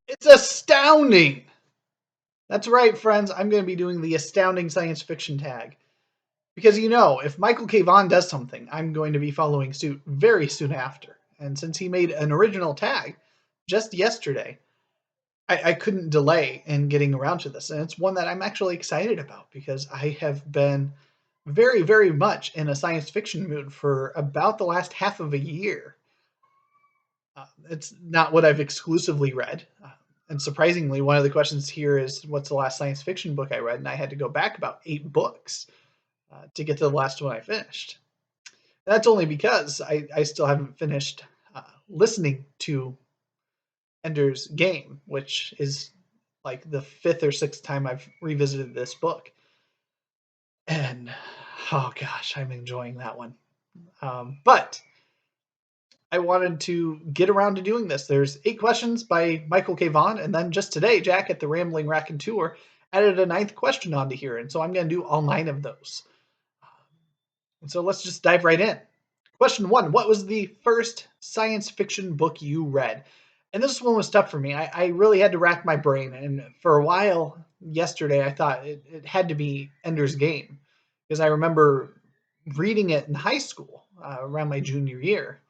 It's astounding! That's right, friends. I'm going to be doing the astounding science fiction tag. Because if Michael K. Vaughan does something, I'm going to be following suit very soon after. And since he made an original tag just yesterday, I couldn't delay in getting around to this. And it's one that I'm actually excited about because I have been very, very much in a science fiction mood for about the last half of a year. It's not what I've exclusively read. And surprisingly, one of the questions here is what's the last science fiction book I read? And I had to go back about 8 books to get to the last one I finished. And that's only because I still haven't finished listening to Ender's Game, which is like the 5th or 6th time I've revisited this book. And oh gosh, I'm enjoying that one. But I wanted to get around to doing this. There's 8 questions by Michael K. Vaughan, and then just today, Jack at the Rambling Raconteur added a 9th question onto here, and so I'm going to do all 9 of those. And so let's just dive right in. Question 1, what was the first science fiction book you read? And this one was tough for me. I really had to rack my brain, and for a while yesterday, I thought it had to be Ender's Game, because I remember reading it in high school around my junior year.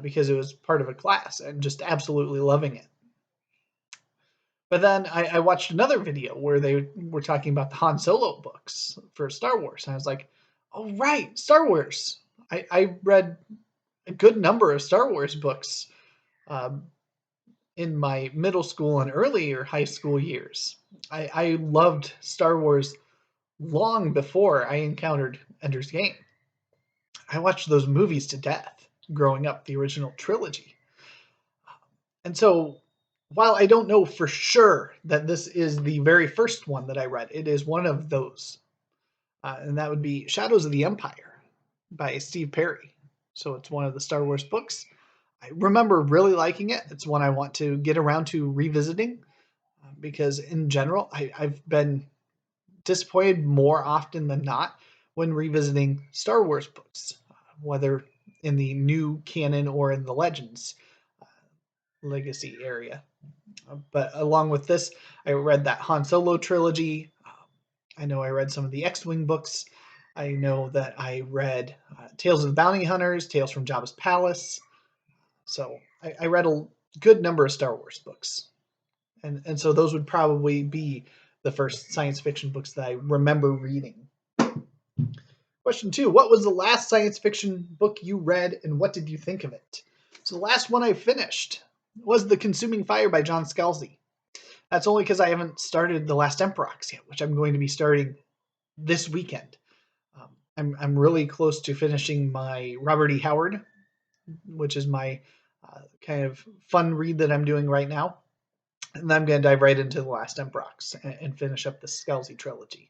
Because it was part of a class and just absolutely loving it. But then I watched another video where they were talking about the Han Solo books for Star Wars. And I was like, oh, right, Star Wars. I read a good number of Star Wars books in my middle school and earlier high school years. I loved Star Wars long before I encountered Ender's Game. I watched those movies to death growing up, the original trilogy. And so, while I don't know for sure that this is the very first one that I read, it is one of those. And that would be Shadows of the Empire by Steve Perry. So it's one of the Star Wars books. I remember really liking it. It's one I want to get around to revisiting because, in general, I've been disappointed more often than not when revisiting Star Wars books, whether in the new canon or in the Legends legacy area. But along with this, I read that Han Solo trilogy. I know I read some of the X-Wing books. I know that I read Tales of the Bounty Hunters, Tales from Jabba's Palace. So I read a good number of Star Wars books. And so those would probably be the first science fiction books that I remember reading. Question 2, what was the last science fiction book you read and what did you think of it? So the last one I finished was The Consuming Fire by John Scalzi. That's only because I haven't started The Last Emperox yet, which I'm going to be starting this weekend. I'm really close to finishing my Robert E. Howard, which is my kind of fun read that I'm doing right now. And then I'm going to dive right into The Last Emperox and finish up the Scalzi trilogy.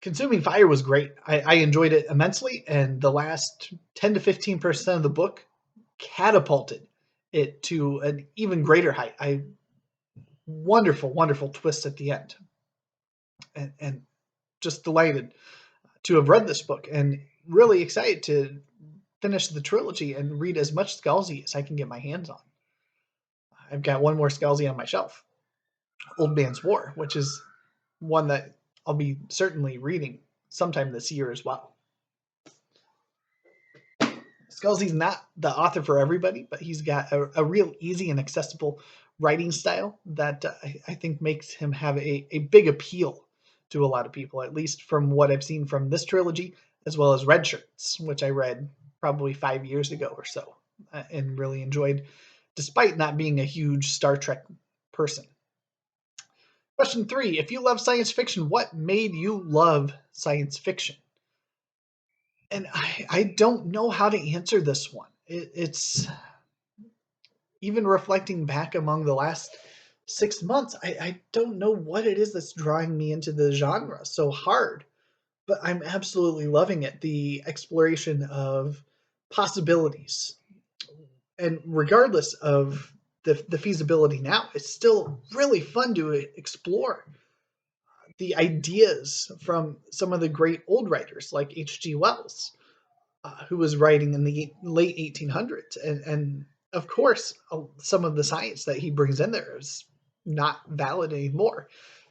Consuming Fire was great. I enjoyed it immensely, and the last 10 to 15% of the book catapulted it to an even greater height. Wonderful, wonderful twist at the end. And just delighted to have read this book and really excited to finish the trilogy and read as much Scalzi as I can get my hands on. I've got one more Scalzi on my shelf, Old Man's War, which is one that I'll be certainly reading sometime this year as well. Scalzi's not the author for everybody, but he's got a real easy and accessible writing style that I think makes him have a big appeal to a lot of people, at least from what I've seen from this trilogy, as well as Red Shirts, which I read probably 5 years ago or so and really enjoyed, despite not being a huge Star Trek person. Question 3, if you love science fiction, what made you love science fiction? And I don't know how to answer this one. It's even reflecting back among the last 6 months, I don't know what it is that's drawing me into the genre so hard, but I'm absolutely loving it. The exploration of possibilities. And regardless of the feasibility now, it's still really fun to explore the ideas from some of the great old writers like H.G. Wells, who was writing in the late 1800s and of course, some of the science that he brings in there is not valid anymore.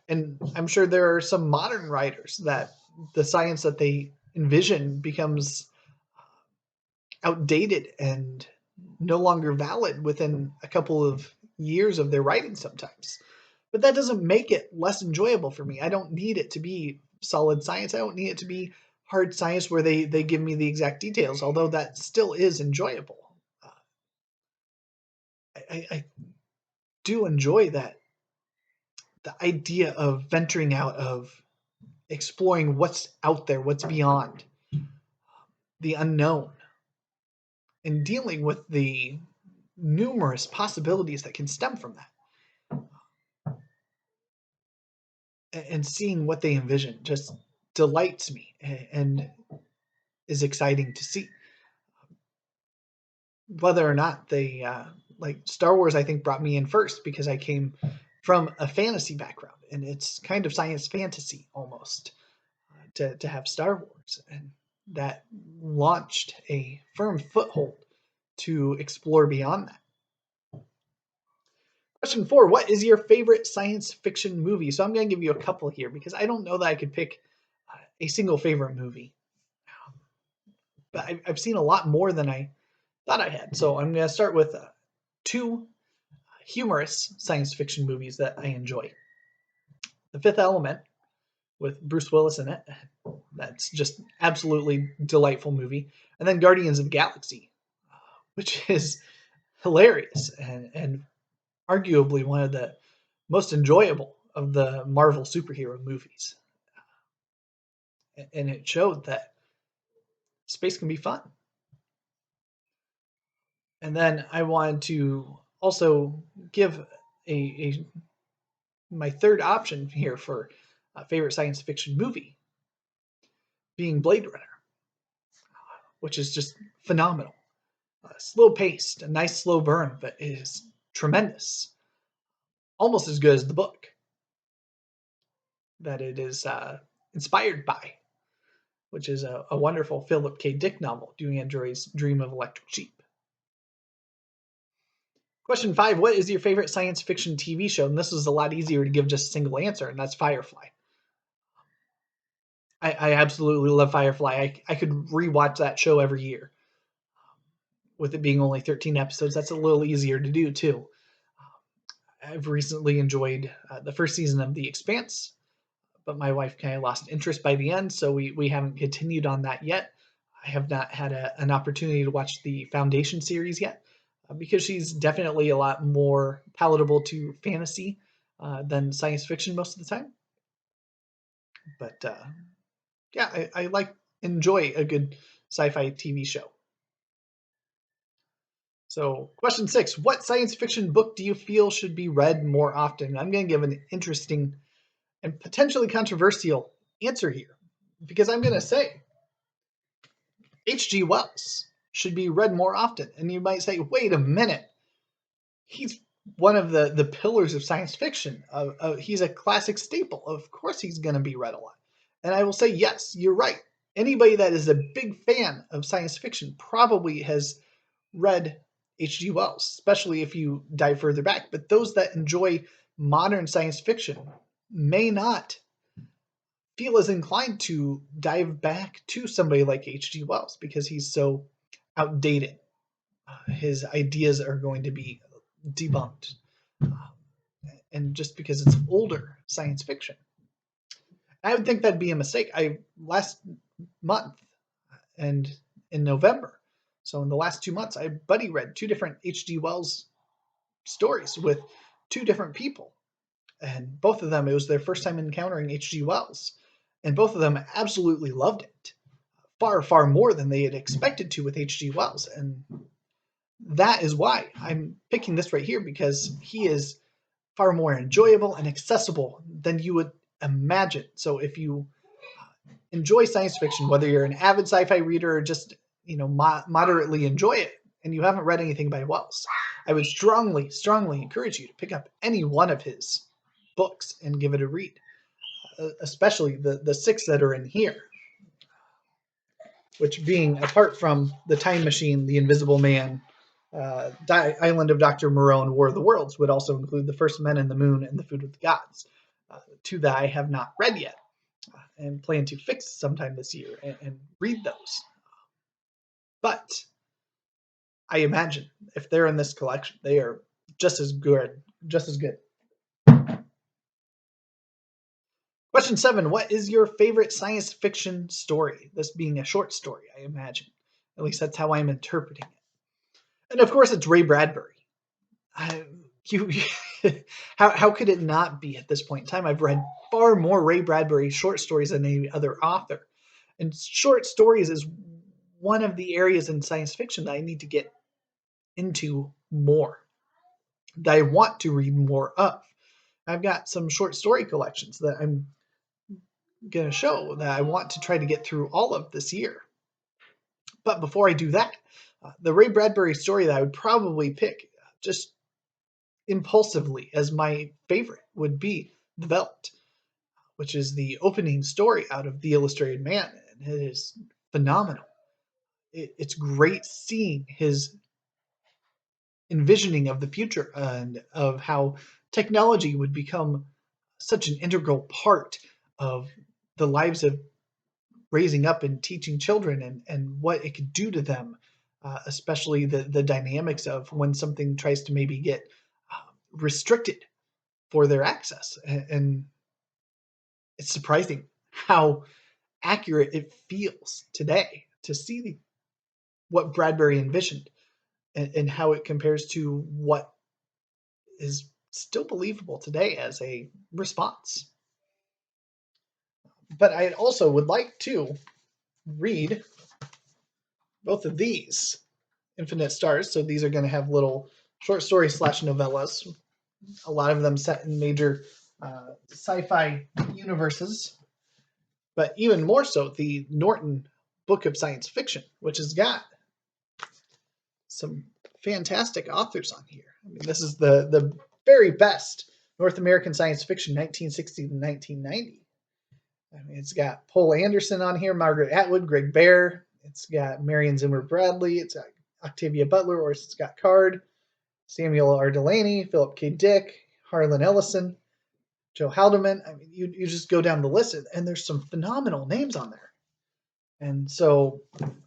And I'm sure there are some modern writers that the science that they envision becomes outdated and no longer valid within a couple of years of their writing sometimes. But that doesn't make it less enjoyable for me. I don't need it to be solid science. I don't need it to be hard science where they give me the exact details, although that still is enjoyable. I do enjoy that, the idea of venturing out, of exploring what's out there, what's beyond, the unknown, and dealing with the numerous possibilities that can stem from that. And seeing what they envision just delights me and is exciting to see. Whether or not they, like Star Wars, I think brought me in first because I came from a fantasy background, and it's kind of science fantasy almost to have Star Wars, and that launched a firm foothold to explore beyond that. Question 4, what is your favorite science fiction movie? So I'm going to give you a couple here because I don't know that I could pick a single favorite movie. But I've seen a lot more than I thought I had. So I'm going to start with two humorous science fiction movies that I enjoy. The Fifth Element with Bruce Willis in it. That's just absolutely delightful movie. And then Guardians of the Galaxy, which is hilarious and arguably one of the most enjoyable of the Marvel superhero movies. And it showed that space can be fun. And then I wanted to also give my third option here for favorite science fiction movie being Blade Runner, which is just phenomenal. Slow paced, a nice slow burn, but it is tremendous. Almost as good as the book that it is inspired by, which is a wonderful Philip K. Dick novel, Do Androids Dream of Electric Sheep? Question 5, what is your favorite science fiction TV show? And this is a lot easier to give just a single answer, and that's Firefly. I absolutely love Firefly. I could rewatch that show every year. With it being only 13 episodes, that's a little easier to do, too. I've recently enjoyed the first season of The Expanse, but my wife kind of lost interest by the end, so we haven't continued on that yet. I have not had an opportunity to watch the Foundation series yet, because she's definitely a lot more palatable to fantasy than science fiction most of the time. But yeah, I enjoy a good sci-fi TV show. So question 6, what science fiction book do you feel should be read more often? I'm going to give an interesting and potentially controversial answer here, because I'm going to say H.G. Wells should be read more often. And you might say, wait a minute, he's one of the pillars of science fiction. He's a classic staple. Of course he's going to be read a lot. And I will say, yes, you're right. Anybody that is a big fan of science fiction probably has read H.G. Wells, especially if you dive further back. But those that enjoy modern science fiction may not feel as inclined to dive back to somebody like H.G. Wells because he's so outdated. His ideas are going to be debunked. And just because it's older science fiction. I would think that'd be a mistake. Last month and in November, so in the last 2 months, I buddy read 2 different H.G. Wells stories with 2 different people. And both of them, it was their first time encountering H.G. Wells. And both of them absolutely loved it. Far, far more than they had expected to with H.G. Wells. And that is why I'm picking this right here, because he is far more enjoyable and accessible than you would imagine. So if you enjoy science fiction, whether you're an avid sci-fi reader or just moderately enjoy it, and you haven't read anything by Wells, I would strongly, strongly encourage you to pick up any one of his books and give it a read, especially the 6 that are in here, which being apart from The Time Machine, The Invisible Man, Island of Dr. Moreau and War of the Worlds would also include The First Men in the Moon and The Food of the Gods, two that I have not read yet and plan to fix sometime this year and read those. But I imagine if they're in this collection, they are just as good. Question 7. What is your favorite science fiction story? This being a short story, I imagine. At least that's how I'm interpreting it. And of course, it's Ray Bradbury. How could it not be at this point in time? I've read far more Ray Bradbury short stories than any other author. And short stories is one of the areas in science fiction that I need to get into more, that I want to read more of. I've got some short story collections that I'm going to show that I want to try to get through all of this year. But before I do that, the Ray Bradbury story that I would probably pick just impulsively as my favorite would be The Veldt, which is the opening story out of The Illustrated Man. And it is phenomenal. It's great seeing his envisioning of the future and of how technology would become such an integral part of the lives of raising up and teaching children and what it could do to them, especially the dynamics of when something tries to maybe get restricted for their access. And it's surprising how accurate it feels today to see what Bradbury envisioned and how it compares to what is still believable today as a response. But I also would like to read both of these Infinite Stars. So these are going to have little short stories / novellas, a lot of them set in major sci-fi universes, but even more so the Norton Book of Science Fiction, which has got some fantastic authors on here. I mean, this is the very best North American science fiction, 1960 to 1990. I mean, it's got Poul Anderson on here, Margaret Atwood, Greg Bear. It's got Marion Zimmer Bradley. It's got Octavia Butler, Orson Scott Card, Samuel R. Delany, Philip K. Dick, Harlan Ellison, Joe Haldeman. I mean, you just go down the list, and there's some phenomenal names on there. And so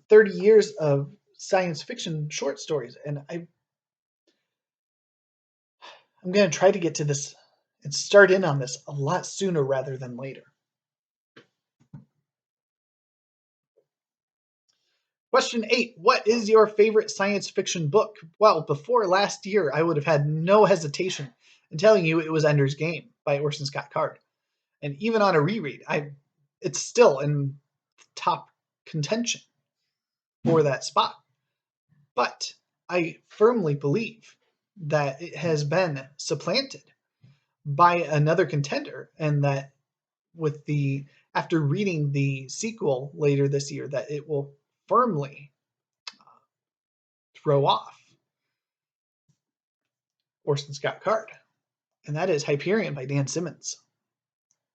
30 years of science fiction short stories, and I'm going to try to get to this and start in on this a lot sooner rather than later. Question 8. What is your favorite science fiction book? Well, before last year, I would have had no hesitation in telling you it was Ender's Game by Orson Scott Card. And even on a reread, it's still in top contention for that spot. But I firmly believe that it has been supplanted by another contender, and that after reading the sequel later this year, that it will firmly throw off Orson Scott Card, and that is Hyperion by Dan Simmons.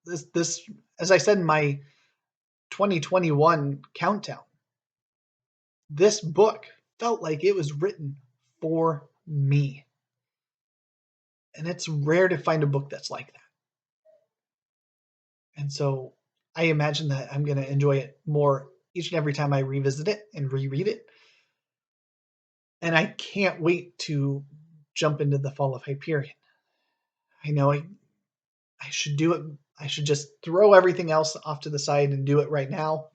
This, as I said in my 2021 countdown, this book felt like it was written for me. And it's rare to find a book that's like that. And so I imagine that I'm going to enjoy it more each and every time I revisit it and reread it. And I can't wait to jump into the Fall of Hyperion. I know I should do it. I should just throw everything else off to the side and do it right now.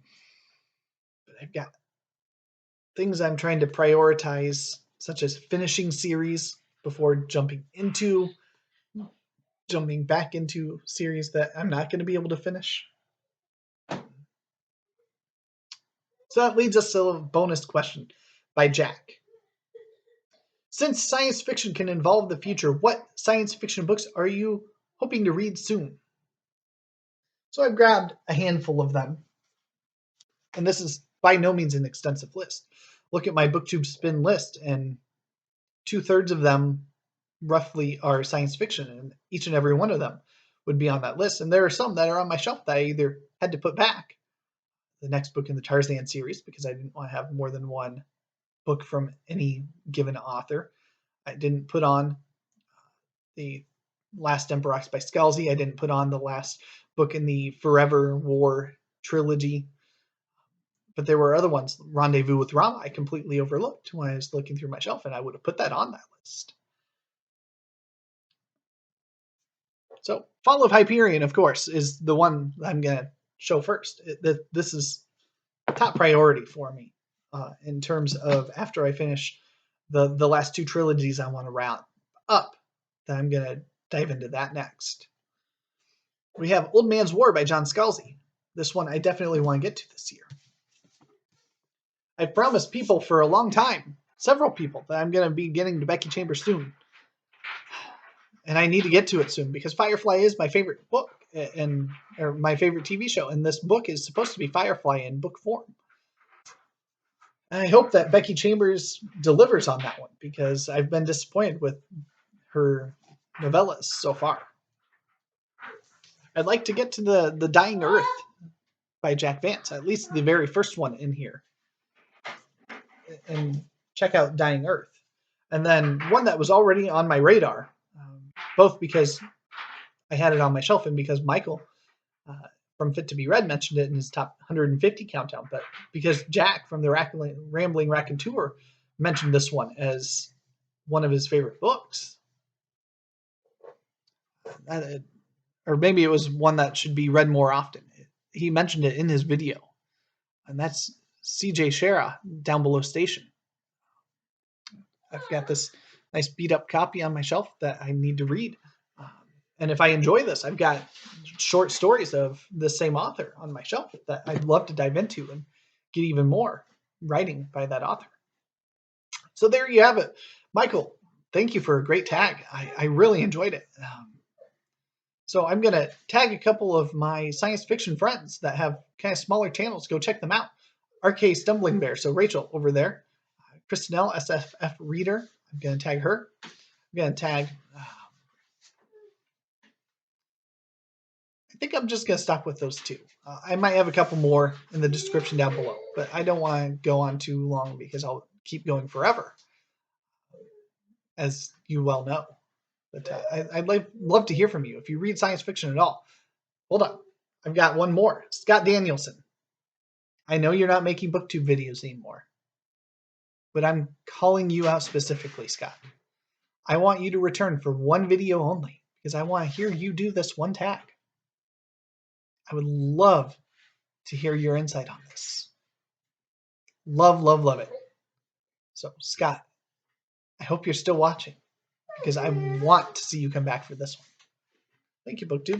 But I've got things I'm trying to prioritize, such as finishing series before jumping back into series that I'm not going to be able to finish. So that leads us to a bonus question by Jack. Since science fiction can involve the future, what science fiction books are you hoping to read soon? So I've grabbed a handful of them, and this is by no means an extensive list. Look at my BookTube spin list, and 2/3 of them roughly are science fiction, and each and every one of them would be on that list. And there are some that are on my shelf that I either had to put back, the next book in the Tarzan series, because I didn't want to have more than one book from any given author. I didn't put on the Last Emperox by Scalzi. I didn't put on the last book in the Forever War trilogy. But there were other ones. Rendezvous with Rama I completely overlooked when I was looking through my shelf, and I would have put that on that list. So Fall of Hyperion, of course, is the one I'm going to show first. This is top priority for me in terms of after I finish the last two trilogies I want to round up, that I'm going to dive into that next. We have Old Man's War by John Scalzi. This one I definitely want to get to this year. I've promised people for a long time, several people, that I'm going to be getting to Becky Chambers soon. And I need to get to it soon because Firefly is my favorite book or my favorite TV show. And this book is supposed to be Firefly in book form. And I hope that Becky Chambers delivers on that one because I've been disappointed with her novellas so far. I'd like to get to the Dying Earth by Jack Vance, at least the very first one in here, and check out Dying Earth. And then one that was already on my radar, both because I had it on my shelf and because Michael from Fit to Be Read mentioned it in his top 150 countdown, but because Jack from the Rambling Raconteur mentioned this one as one of his favorite books. Or maybe it was one that should be read more often. He mentioned it in his video, and that's C.J. Shera, Down Below Station. I've got this nice beat-up copy on my shelf that I need to read. And if I enjoy this, I've got short stories of the same author on my shelf that I'd love to dive into and get even more writing by that author. So there you have it. Michael, thank you for a great tag. I really enjoyed it. So I'm going to tag a couple of my science fiction friends that have kind of smaller channels. Go check them out. RK Stumblingbear, so Rachel over there. Kristinelle, SFF Reader. I'm going to tag her. I'm going to tag... I think I'm just going to stop with those two. I might have a couple more in the description down below, but I don't want to go on too long because I'll keep going forever, as you well know. But I'd love to hear from you if you read science fiction at all. Hold on. I've got one more. Scott Danielson. I know you're not making booktube videos anymore, but I'm calling you out specifically, Scott. I want you to return for one video only because I want to hear you do this one tag. I would love to hear your insight on this. Love, love, love it. So, Scott, I hope you're still watching because I want to see you come back for this one. Thank you, BookTube.